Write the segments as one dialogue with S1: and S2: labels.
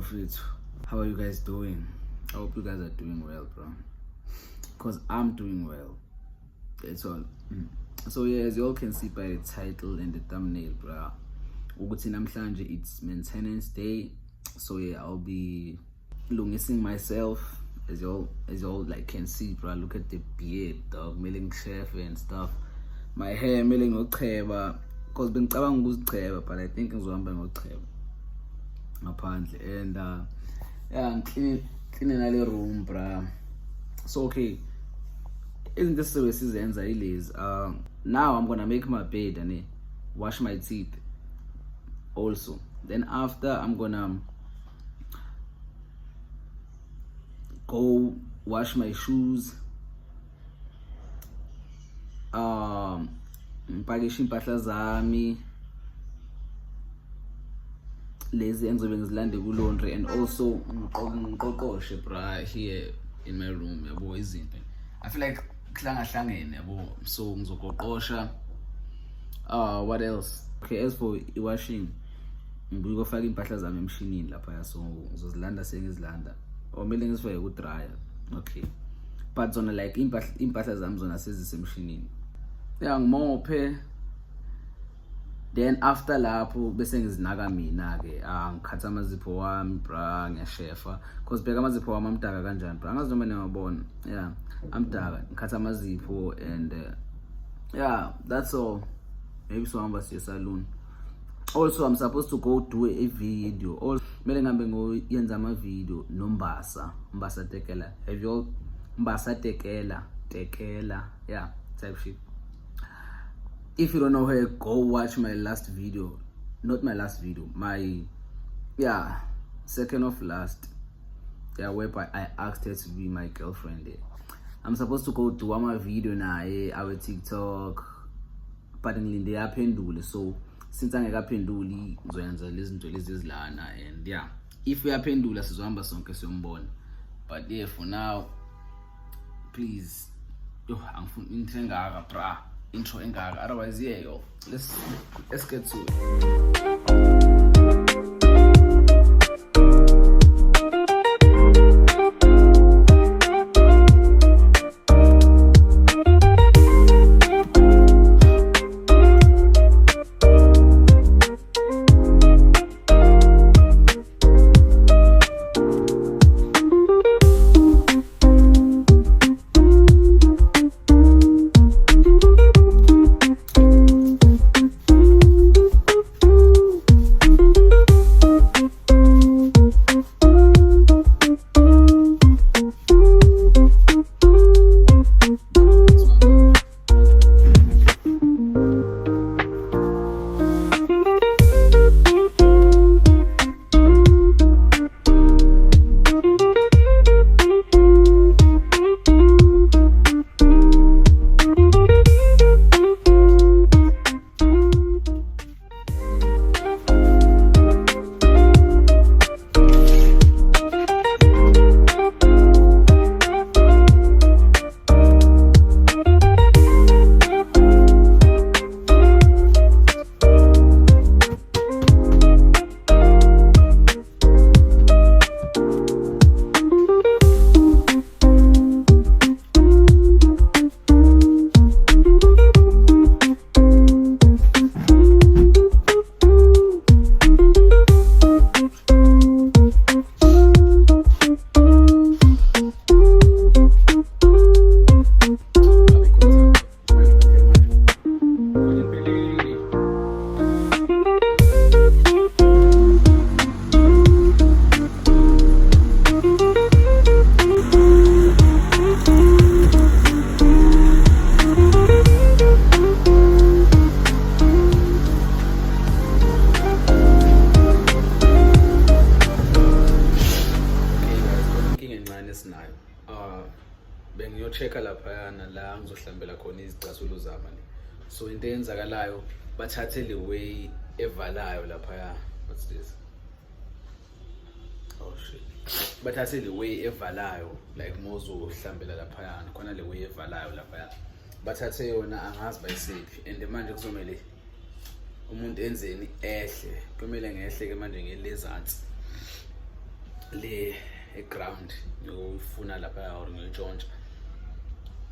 S1: bafethu. How are you guys doing? I hope you guys are doing well, bro. Because I'm doing well. That's all. So yeah, as you all can see by the title and the thumbnail, bro, ukuthi namhlanje it's maintenance day. So yeah, I'll be lungising myself. As you all like can see, bro. Look at the beard, dog, milling chef and stuff. My hair milling ngocheba. Because bengicabanga ukuzicheba, but I think ngizohamba ngocheba ngaphandle. And yeah, I'm cleaning a room, bro. So okay, isn't this the way sizenza ilezi? Now I'm gonna make my bed and wash my teeth also. Then after I'm gonna go wash my shoes, ngipakishe impahla zami lezi engizobe ngizilande ku laundry, and also ngiqoqoshe bra here in my room, yabo izinto. I feel like kuhlangahlangene, yabo, so ngizoqoqosha. What else? Okay, as for washing, ngibuye ukufaka impahla zami emshinini lapha, so ngizozilanda sengizilanda or kumele ngizifake ku dryer. Okay, but zona like impahla zami zona sezisemshinini, yeah, ngimophe. Then after lapho bese ngizinaka mina ke, ngikhatha amazipho wami bra, ngiyashefa because bheka amazipho wami amdaka kanjani bra, angazi noma niyabona. Yeah, amdaka, ngikhatha amazipho and yeah, that's all. Maybe so hamba siye salon. Also I'm supposed to go do a video. Also mele ngambe ngoyenza ama video noMbasa Tekela. Have you all Mbasa Tekela? Yeah, type shit. If you don't know her, go watch my last video. Not my last video, my second of last. Yeah, whereby I asked her to be my girlfriend. I'm supposed to go do my video now, our TikTok. But ngilinde yaphendule, so since angekaphenduli ngizoyenza lezi zinto lezi ezilana, and yeah, if uyaphendula sizohamba sonke siyombona. But yeah, for now, please, angifuni intro engaka bra, intro engaka, otherwise yeah, yo, let's get to it. Bengiyochecka laphayana la ngizohlambela khona izicathulo zami. So into eyenzakalayo, bathathe le way evalayo laphaya. What's this? Oh shit. Bathathe le way evalayo, like mozohlambela laphayana khona le way evalayo laphaya. Bathathe yona angazi bayisiphi, and manje kuzomela umuntu enzeni ehle. Kumele ngehle ke manje ngelezansi. le ground ngiyofuna lapha or ngiyotshontsha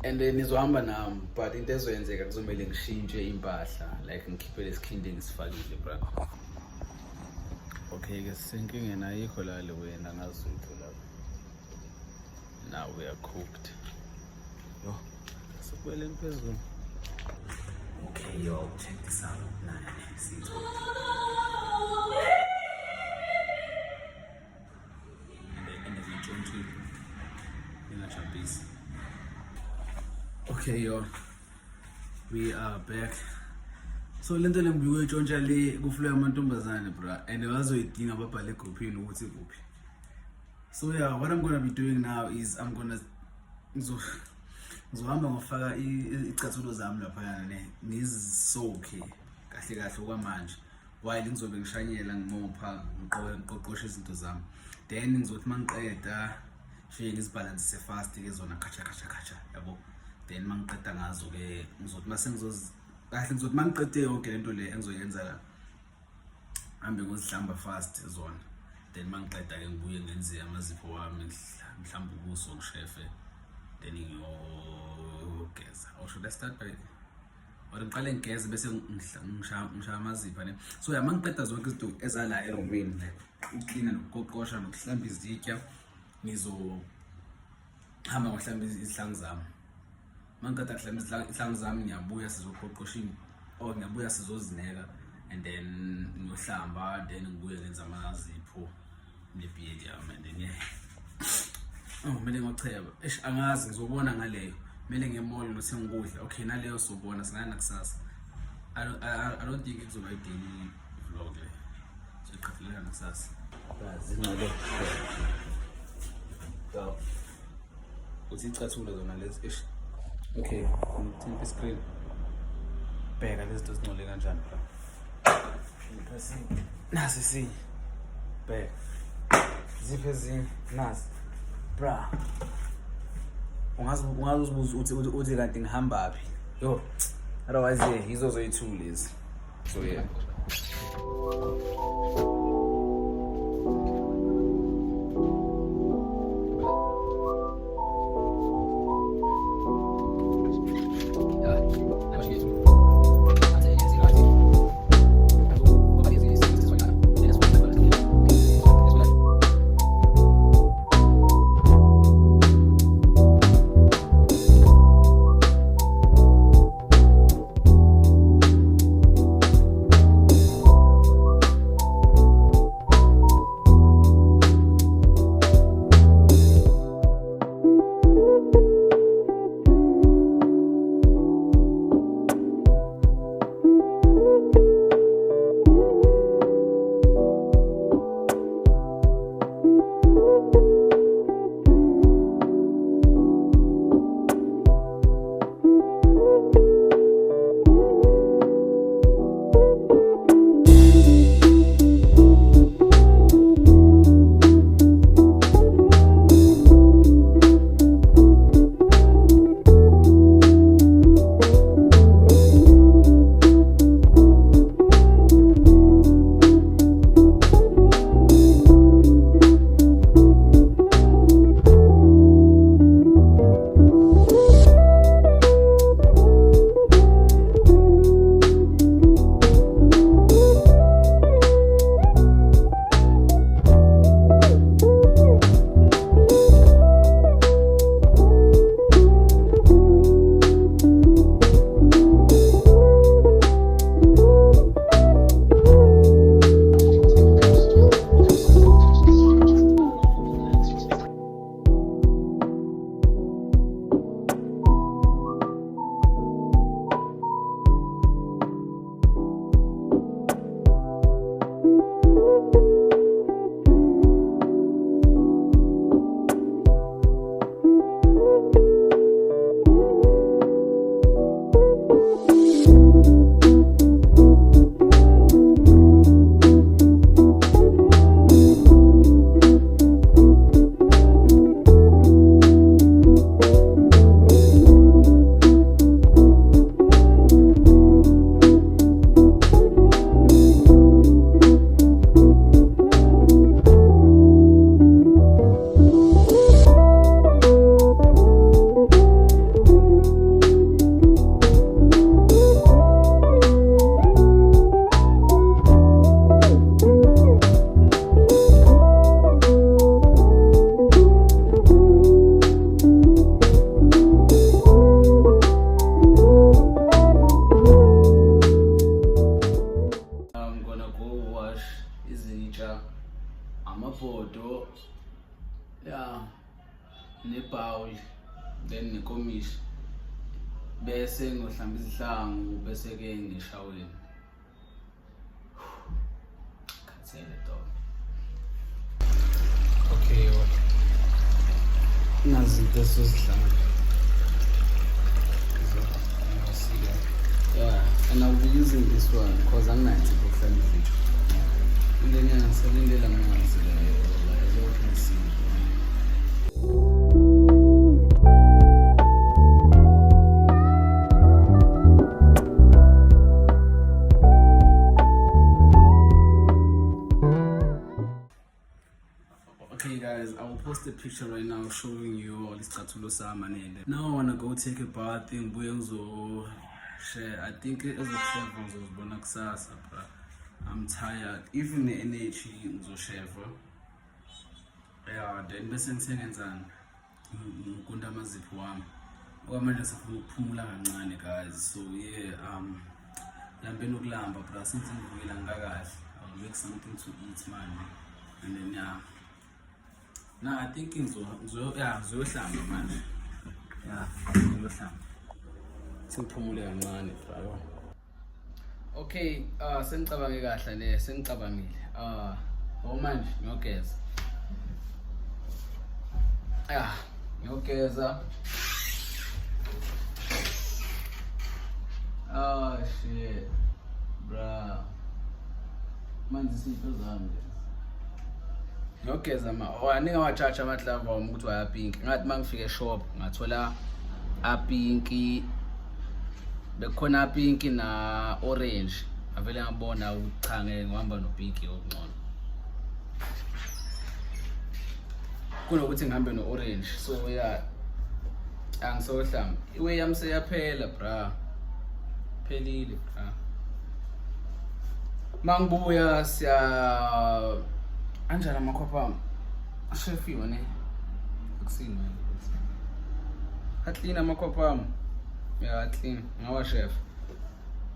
S1: and then nizohamba nami but into ezoyenzeka kuzomela ngishintshe impahla like ngikhiphe lesikhindi ngisifakile bra. Okay ke senkingeni ayikho la le wena ngazutho lapha. Now we are cooked. Yo, sikwele phezulu. Okay, yo, check this out. Nah, see it's cooked. Okay, yo, we are back. So lento lembiwe itshontsha le kuflow amantombazane bra and bazoyidinga ababhale groupini ukuthi kuphi. So yeah, what I'm going to be doing now is I'm going to ngizohamba ngofaka icathulo zami lapha ne ngizisoke kahle kahle okwamanje while ngizobe ngishanyela ngimopha ngiqoqoshe izinto zami then ngizothi mangiqeda shey ngizibalance fast ke zona khacha yabo then mangiqeda ngazo ke ngizothi mase ngizothi mangiqede yonke lento le engizoyenza hambe ngozihlamba fast zona then mangiqeda ke ngibuye ngenze amazipho wami mhlawumbe ubuso ngishefe then ngiyogeza. Or should I start by or ngiqale ngigeze bese ngishaya amazipho ne. So mangiqeda zonke izinto ezala eroomini uclean nokuqoqosha nokuhlamba izitya ngizohamba ngohlamba izihlangu zami. Mangiqeda kuhlamba izihlangu zami ngiyabuya sizoqoqosha ngiyabuya sizozineka and then ngiyohlamba then ngibuye ngenza amazipho nebeard yami and then yeah. Mele ngocheba angazi ngizobona ngaleyo mele ngemall nothengukudla okay naleyo sobona singana kusasa. I don't think kuzoba i-daily vlog le so iqhafelela nakusasa zingale so uthi icathulo zona lezi okay ngithinta screen bheka lezi zinto zingcole kanjani nasi si bheka ziphe ezinye nasi bra ungazibuza uthi kanti ngihamba phi yo otherwise yizo zoyi-2 lezi so yeah. ngiyohlamba izihlangu bese-ke ngishaweni. Khathele dog. Okay, nazi into esizihlangu. Yeah, and I'll be using this one because I'm not able to find it. And then I'm selling the lemons. Okay guys, I will post a picture right now showing you all this Tatulo Salmon. Now I wanna go take a bath in Buenzo. I think as a chef was Bonaxasa, but I'm tired. Even the energy was chef. Yeah, then besen sengenzani ngikunda amazipho wami okwamanje sifuna ukuphumula kancane guys. So yeah, lambe nokulamba but since ngivukela ngakahle I'll make something to eat man, and then yeah, now I think ngizohlamba manje. Yeah, ngizohlamba siphumule kancane bro. Okay, sengicabange kahle le, sengicabangile. Manje ngiyogeza. Ngiyogeza. Oh shit, bro. Manje sipho zami. Ngiyogeza aninga wachacha amahlava wami ukuthi waya pink. Ngathi mangifika eshop ngathola a pinky. Bekhona pink na orange. Avele ngabona ukuthi cha ngeke ngihamba no pink okungcono. Kunokuthi ngihambe no orange. So yeah, angisohlamba. Iwe yami seyaphela bra. Phelile bra. Mangibuya siya anjani amakhopha ami. Chef yone. Akusini man. Atlina amakhopha ami. Yeah, clean. Ngawa chef.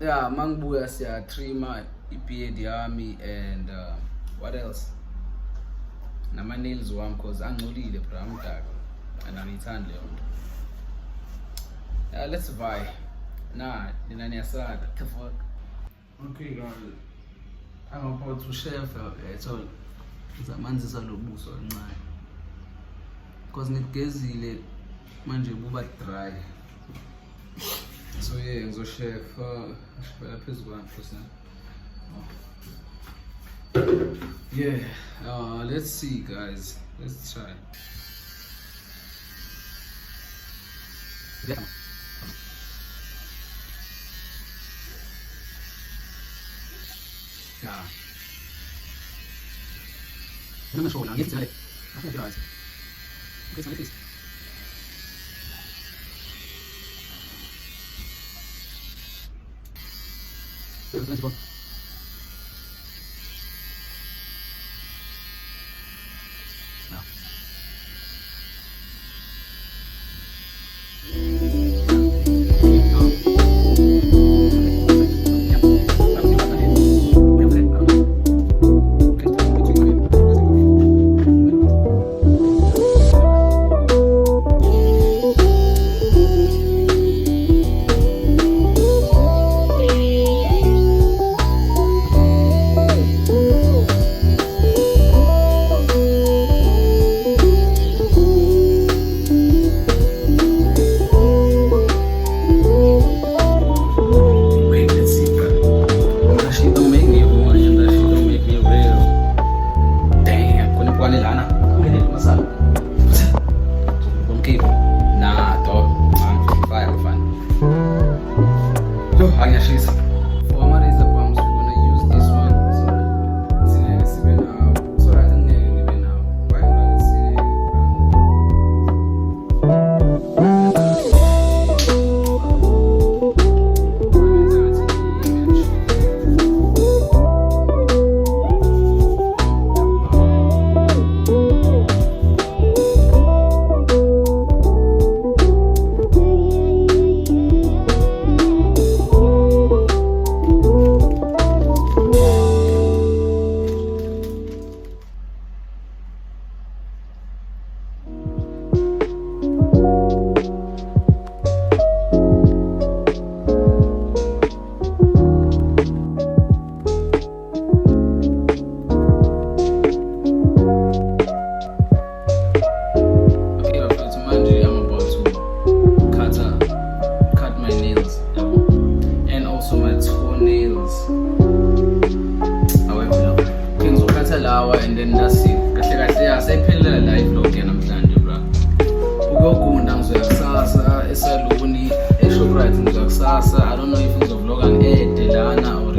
S1: Yeah, mangibuya siya trimmer ibeard yami and what else? Nama nails wami cause angcolile bro, amdaka. And angithandi leyo nto. Yeah, let's vibe. Nah, nina niyasala. What the fuck? Okay guys. I'm about to chef so ngizamanzisa lo buso kancane. Cause ngigezile manje buba dry. So yeah, ngizochef phela phezulu kwami futhi. Yeah, let's see guys. Let's try. Yeah. Yeah. I'm not sure now. Get it tonight. I think guys. Okay, so please. Let's go. Now. shower and then that's it. Kahle kahle asayiphelela life lo ke namhlanje bra. Ukuyogunda ngizoya kusasa esaluni eShoprite ngizoya kusasa. I don't know if ngizovloga ngiede lana or